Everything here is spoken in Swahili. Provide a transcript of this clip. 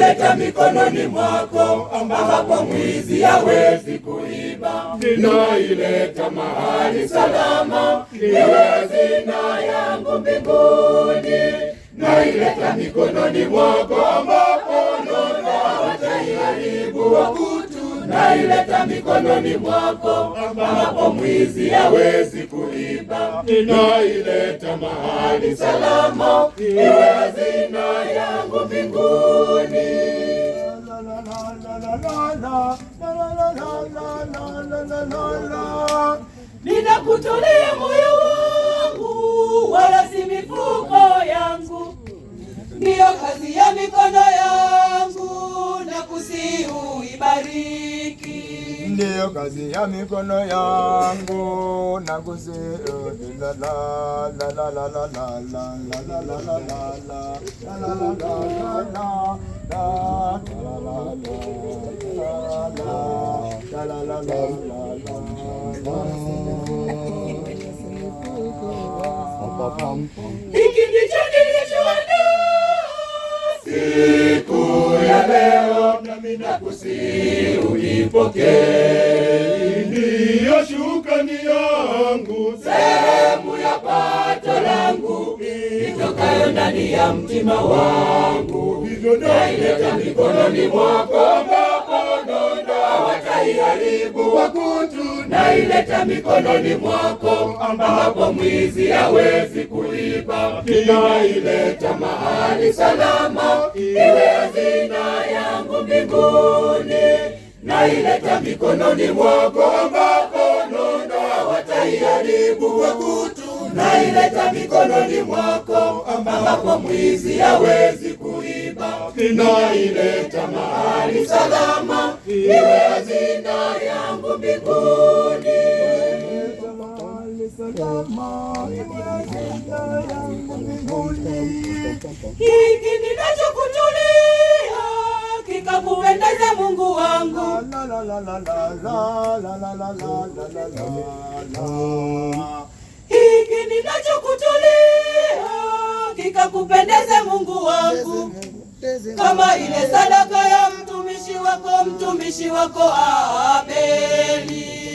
naileta mikononi mwako, ambapo mwizi hawezi kuiba. Naileta mahali salama, iwe hazina yangu mbinguni. Naileta mikononi mwako, ambapo nondo hawataiharibu wakutu. Naileta mikononi mwako, ambapo mwizi hawezi kuiba. Naileta mahali salama, iwe hazina yangu mbinguni. Ninakutolea moyo wangu, wala si mifuko yangu. Ndiyo kazi ya mikono yangu, na kusihi uibariki. Ndiyo kazi ya mikono yangu, na kusihi la la la la la la la la la la la la la. Hiki ndicho nilichoandaa siku ya leo, nami nakusihi unipokee. Ndiyo shukrani yangu, sehemu ya pato langu, itokayo ndani ya mtima wangu. Hivyo naileta mikononi mwako, ambapo nondo hawataiharibu wakutu. Naileta mikononi mwako, ambapo mwizi hawezi kuiba. Naileta mahali salama, iwe hazina yangu mbinguni. Naileta mikononi mwako, ambapo nondo hawataiharibu wakutu. Naileta mikononi mwako, ambapo mwizi hawezi kuiba. Naileta mahali salama, iwe hazina yangu mbinguni. Hiki ninachokutolea kikakupendeza Mungu wangu. Hiki ninachokutolea kikakupendeza Mungu wangu, kama ile sadaka ya mtumishi wako Abeli.